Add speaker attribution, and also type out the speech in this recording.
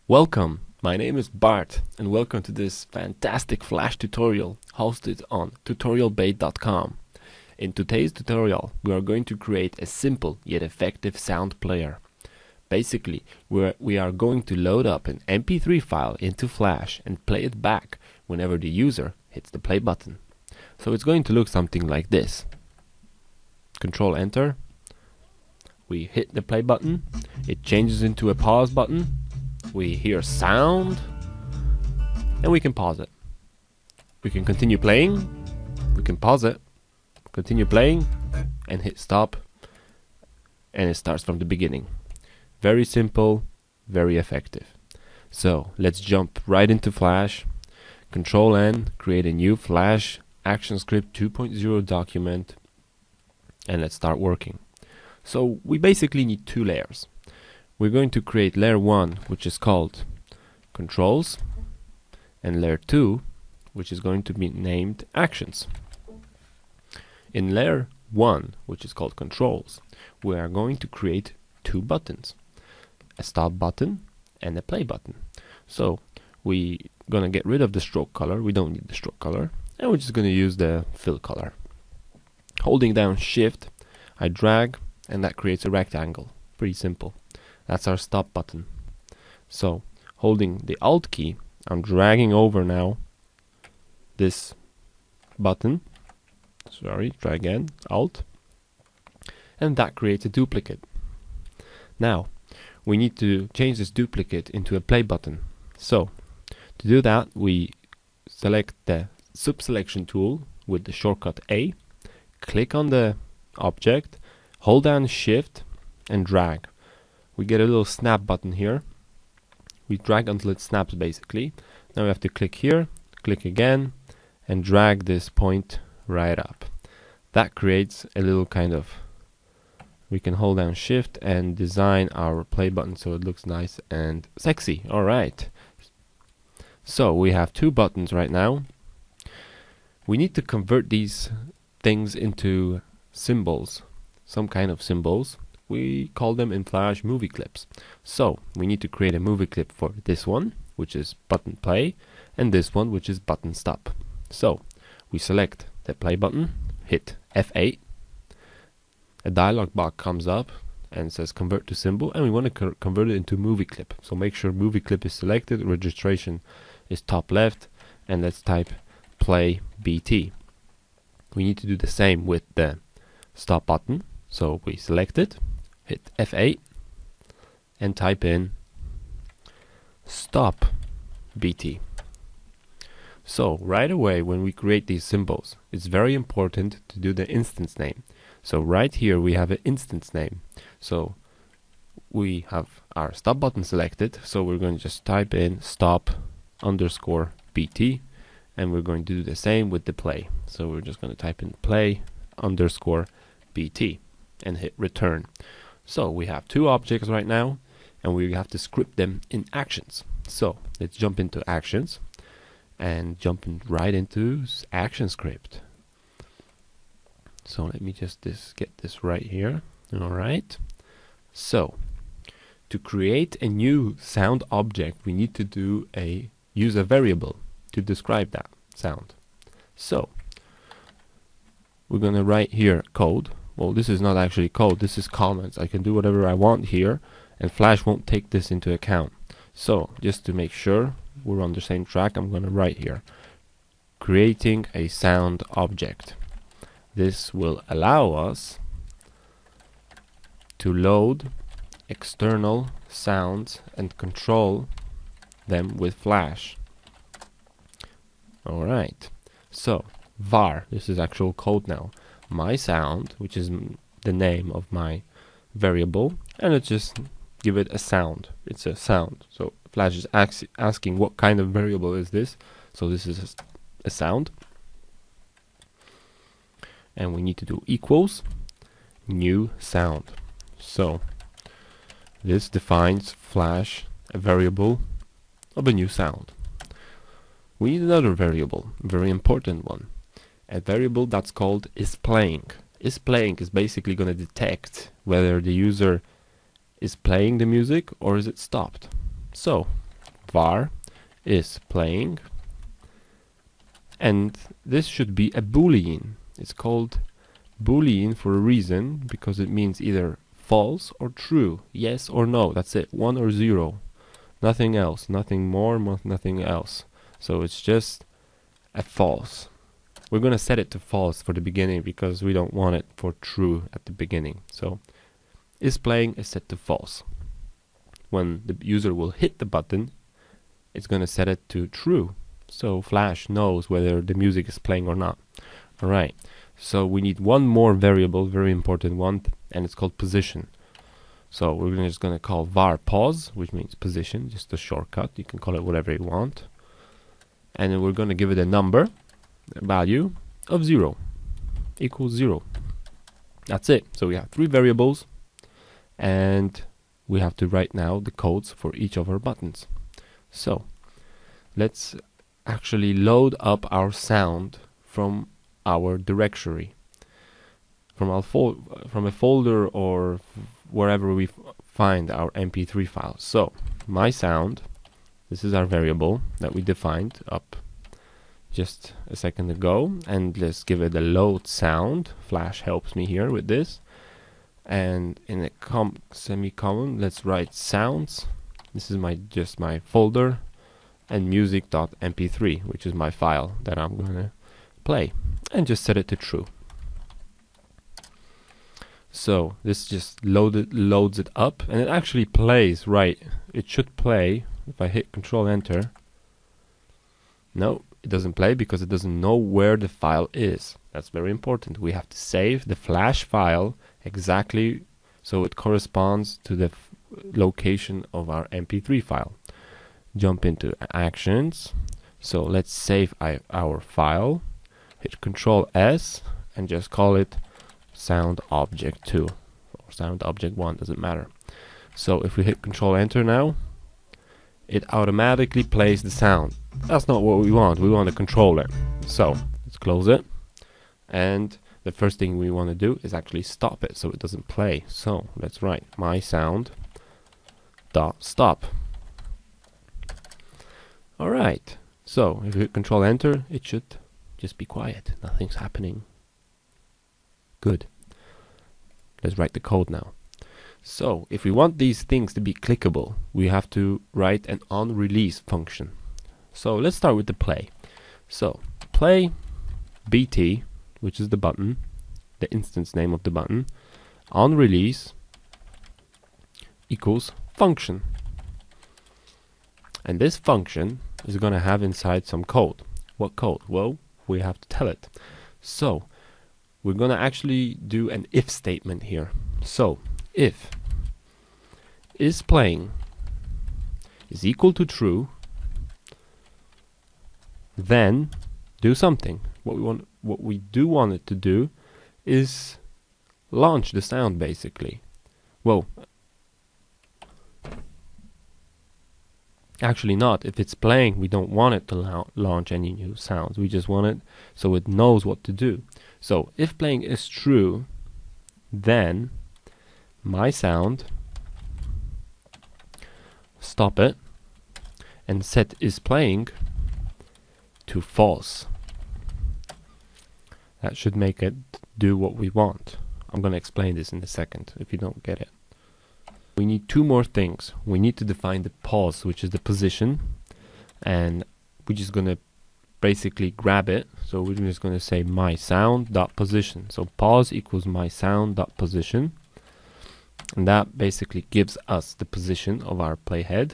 Speaker 1: Welcome, my name is Bart and welcome to this fantastic Flash tutorial hosted on tutorialbait.com. In today's tutorial we are going to create a simple yet effective sound player. Basically we are going to load up an MP3 file into Flash and play it back whenever the user hits the play button. So it's going to look something like this. Control Enter. We hit the play button, it changes into a pause button. We hear sound and we can pause it. We can continue playing, we can pause it, continue playing and hit stop, and it starts from the beginning. Very simple, very effective. So let's jump right into Flash. Control N, create a new Flash ActionScript 2.0 document, and let's start working. So we basically need two layers. We're going to create layer 1, which is called controls, and layer 2, which is going to be named actions. In layer 1, which is called controls, we are going to create two buttons, a stop button and a play button. So we're gonna get rid of the stroke color, we don't need the stroke color, and we're just gonna use the fill color. Holding down shift, I drag and that creates a rectangle. Pretty simple. That's our stop button. So holding the Alt key, I'm dragging over now this button. Sorry, try again, Alt. And that creates a duplicate. Now we need to change this duplicate into a play button. So to do that, we select the subselection tool with the shortcut A, click on the object, hold down shift and drag. We get a little snap button here. We drag until it snaps basically. Now we have to click here, click again, and drag this point right up. That creates a little kind of, we can hold down shift and design our play button so it looks nice and sexy. Alright. So we have two buttons right now. We need to convert these things into symbols, some kind of symbols. We call them in Flash movie clips. So we need to create a movie clip for this one, which is button play, and this one, which is button stop. So we select the play button, hit F8. A dialog box comes up and says convert to symbol, and we want to convert it into movie clip. So make sure movie clip is selected, registration is top left, and let's type play BT. We need to do the same with the stop button. So we select it, hit F8 and type in stop BT. So right away when we create these symbols, it's very important to do the instance name. So right here we have an instance name. So we have our stop button selected, so we're going to just type in stop underscore BT, and we're going to do the same with the play. So we're just going to type in play underscore BT and hit return. So we have two objects right now and we have to script them in actions. So let's jump into actions and jump right into ActionScript. So let me just get this right here. Alright. So to create a new sound object we need to use a variable to describe that sound. So we're gonna write here code. Well, this is not actually code, this is comments. I can do whatever I want here and Flash won't take this into account. So just to make sure we're on the same track, I'm going to write here creating a sound object. This will allow us to load external sounds and control them with Flash. Alright, so var, this is actual code now. My sound, which is the name of my variable, and let's just give it a sound. It's a sound. So Flash is asking what kind of variable is this. So this is a sound. And we need to do equals new sound. So this defines Flash a variable of a new sound. We need another variable, a very important one. A variable that's called isPlaying. IsPlaying is basically going to detect whether the user is playing the music or is it stopped. So var is playing, and this should be a boolean. It's called boolean for a reason, because it means either false or true, yes or no. That's it, 1 or 0, nothing else, nothing more, nothing else. So it's just a false. We're gonna set it to false for the beginning because we don't want it for true at the beginning. So is playing is set to false. When the user will hit the button, it's gonna set it to true, so Flash knows whether the music is playing or not. Alright, so we need one more variable, very important one, and it's called position. So we're just gonna call var pos, which means position, just a shortcut. You can call it whatever you want. And then we're gonna give it a number, a value of 0 equals 0. That's it. So we have 3 variables, and we have to write now the codes for each of our buttons. So let's actually load up our sound from our directory, from a folder or wherever we find our MP3 files. So my sound, this is our variable that we defined up just a second ago, and let's give it a load sound. Flash helps me here with this, and in a semicolon let's write sounds. This is just my folder, and music.mp3, which is my file that I'm gonna play, and just set it to true. So this just loads it up, and it actually plays right. It should play if I hit Control Enter. No, it doesn't play because it doesn't know where the file is. That's very important. We have to save the Flash file exactly so it corresponds to the location of our MP3 file. Jump into actions. So let's save our file. Hit Control S and just call it sound object 2 or sound object 1, doesn't matter. So if we hit Control Enter now, it automatically plays the sound. That's not what we want. We want to control it. So let's close it, and the first thing we want to do is actually stop it so it doesn't play. So let's write my sound dot stop. Alright, so if you hit Control Enter, it should just be quiet. Nothing's happening. Good. Let's write the code now. So if we want these things to be clickable, we have to write an onRelease function. So let's start with the play. So play BT, which is the button, the instance name of the button, onRelease equals function. And this function is going to have inside some code. What code? Well, we have to tell it. So we're going to actually do an if statement here. So if is playing is equal to true, then do something. What we do want it to do is launch the sound, basically. Well, actually not. If it's playing, we don't want it to launch any new sounds. We just want it so it knows what to do. So if playing is true, then my sound, stop it, and set is playing to false. That should make it do what we want. I'm going to explain this in a second if you don't get it. We need 2 more things. We need to define the pos, which is the position, and we're just going to basically grab it. So we're just going to say my sound dot position. So pos equals my sound dot position, and that basically gives us the position of our playhead.